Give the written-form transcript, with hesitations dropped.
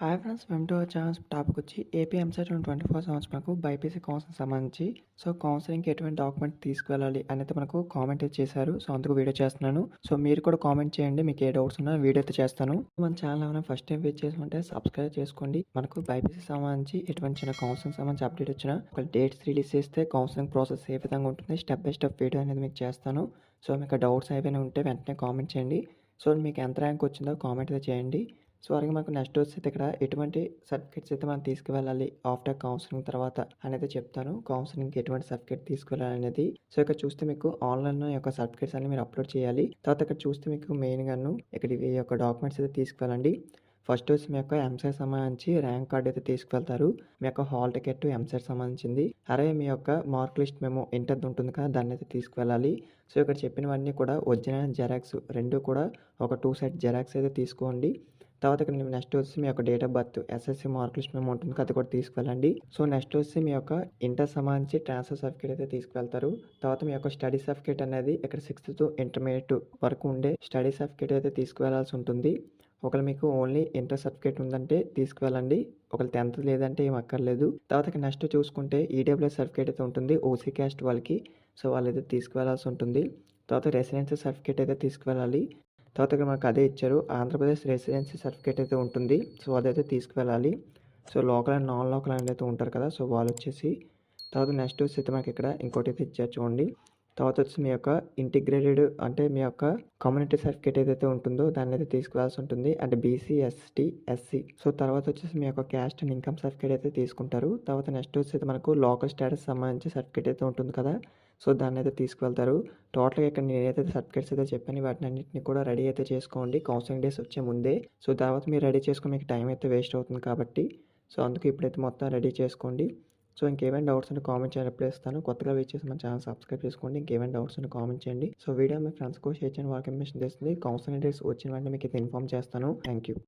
Hi friends, welcome to our channel. Topic వచ్చి AP EAMCET 2024 సంవత్సరానికి BiPC counselling సంబంధించి కౌన్సిలింగ్కి ఎటువంటి డాక్యుమెంట్ తీసుకువెళ్ళాలి అనేది మనకు కామెంట్ అయితే చేశారు. అందుకు వీడియో చేస్తున్నాను. మీరు కూడా కామెంట్ చేయండి, మీకు ఏ డౌట్స్ ఉన్నా వీడియో అయితే చేస్తాను. మన ఛానల్ ఏమైనా ఫస్ట్ టైం విజిట్ చేసుకుంటే సబ్స్క్రైబ్ చేసుకోండి. మనకు బైపీసీ సంబంధించి ఎటువంటి చిన్న కౌన్సిలింగ్ సంబంధించి అప్డేట్ వచ్చినా ఒక డేట్స్ రిలీజ్ చేస్తే కౌన్సిలింగ్ ప్రాసెస్ ఏ విధంగా ఉంటుంది స్టెప్ బై స్టెప్ వీడియో అనేది మీకు చేస్తాను. మీకు డౌట్స్ ఏవైనా ఉంటే వెంటనే కామెంట్ చేయండి. మీకు ఎంత ర్యాంక్ వచ్చిందో కామెంట్ అయితే చేయండి. అలాగే మనకు నెక్స్ట్ వచ్చేది ఇక్కడ ఎటువంటి సర్టిఫికేట్స్ అయితే మనం తీసుకువెళ్ళాలి ఆఫ్టర్ కౌన్సిలింగ్ తర్వాత అనేది చెప్తాను. కౌన్సిలింగ్కి ఎటువంటి సర్టిఫికేట్ తీసుకువెళ్ళాలి అనేది. ఇక్కడ చూస్తే మీకు ఆన్లైన్లో ఈ యొక్క సర్టిఫికేట్స్ అన్ని మీరు అప్లోడ్ చేయాలి. తర్వాత ఇక్కడ చూస్తే మీకు మెయిన్గాను ఇక్కడ ఈ యొక్క డాక్యుమెంట్స్ అయితే తీసుకువెళ్ళండి. ఫస్ట్ వచ్చి మీ యొక్క ఎంసెట్ సంబంధించి ర్యాంక్ కార్డ్ అయితే తీసుకువెళ్తారు. మీ యొక్క హాల్ టికెట్ ఎంసెట్ సంబంధించింది. అలాగే మీ యొక్క మార్క్ లిస్ట్ మేము ఇంటర్ ఉంటుంది కదా, దాన్ని అయితే తీసుకువెళ్ళాలి. ఇక్కడ చెప్పినవన్నీ కూడా ఒరిజినల్ జెరాక్స్ రెండు కూడా ఒక 2 సెట్ జెరాక్స్ అయితే తీసుకోండి. తర్వాత ఇక్కడ నెక్స్ట్ వచ్చి మీ యొక్క date of birth SSC mark list మేము ఉంటుంది, అది కూడా తీసుకువెళ్ళండి. నెక్స్ట్ వచ్చి మీ యొక్క ఇంటర్ సంబంధించి ట్రాన్స్ఫర్ సర్టిఫికేట్ అయితే తీసుకువెళ్తారు. తర్వాత మీ యొక్క స్టడీ సర్టిఫికేట్ అనేది ఇక్కడ 6th to ఇంటర్మీడియట్ వరకు ఉండే స్టడీ సర్టిఫికేట్ అయితే తీసుకువెళ్లాల్సి ఉంటుంది. ఒకవేళ మీకు ఓన్లీ ఇంటర్ సర్టిఫికేట్ ఉందంటే తీసుకువెళ్ళండి, ఒకవేళ 10th లేదంటే ఏం అక్కర్లేదు. తర్వాత నెక్స్ట్ చూసుకుంటే ఈడబ్ల్యూఎస్ సర్టిఫికేట్ అయితే ఉంటుంది ఓసీ క్యాస్ట్ వాళ్ళకి, వాళ్ళైతే తీసుకువెళ్లాల్సి ఉంటుంది. తర్వాత రెసిడెన్సీ సర్టిఫికేట్ అయితే తీసుకువెళ్ళాలి. తర్వాత ఇక్కడ మనకు అదే ఇచ్చారు, ఆంధ్రప్రదేశ్ రెసిడెన్సీ సర్టిఫికేట్ అయితే ఉంటుంది. అదైతే తీసుకువెళ్ళాలి. లోకల్ అండ్ నాన్ లోకల్ అని అయితే ఉంటారు కదా, వాళ్ళు వచ్చేసి. తర్వాత నెక్స్ట్ వచ్చి మనకి ఇక్కడ ఇంకోటి అయితే ఇచ్చారు చూడండి. తర్వాత వచ్చి మీ యొక్క ఇంటిగ్రేటెడ్ అంటే మీ యొక్క కమ్యూనిటీ సర్టిఫికేట్ ఏదైతే ఉంటుందో దాన్ని అయితే తీసుకువెళ్ళాల్సి ఉంటుంది. అంటే బీసీ, ఎస్టీ, ఎస్సీ. తర్వాత వచ్చేసి మీ యొక్క క్యాస్ట్ అండ్ ఇన్కమ్ సర్టిఫికేట్ అయితే తీసుకుంటారు. తర్వాత నెక్స్ట్ వచ్చేసి మనకు లోకల్ స్టేటస్ సంబంధించి సర్టిఫికేట్ అయితే ఉంటుంది కదా, దాన్ని అయితే తీసుకువెళ్తారు. టోటల్గా ఇక్కడ నేను ఏదైతే సర్టిఫికేట్స్ అయితే చెప్పాను వాటిని అన్నింటినీ కూడా రెడీ అయితే చేసుకోండి కౌన్సిలింగ్ డేస్ వచ్చే ముందే. తర్వాత మీరు రెడీ చేసుకుని మీకు టైం అయితే వేస్ట్ అవుతుంది కాబట్టి అందుకు ఇప్పుడైతే మొత్తం రెడీ చేసుకోండి. ఇంకేమైనా డౌట్స్ ఉంటే కామెంట్ చేయండి, రిప్లై ఇస్తాను. కొత్తగా వెయిట్ చేసి మన ఛానల్ సబ్స్క్రైబ్ చేసుకోండి. ఇంకేమైనా డౌట్స్ ఉంటే కామెంట్ చేయండి. వీడియో మీ ఫ్రెండ్స్ కూడా షేర్ చేయండి, వాళ్ళకి ఇన్ఫర్మేషన్ తెస్తుంది. కౌన్సిలింగ్ డేట్స్ వచ్చిన వెంటనే మీకు అయితే ఇన్ఫార్మ్ చేస్తాను. Thank you.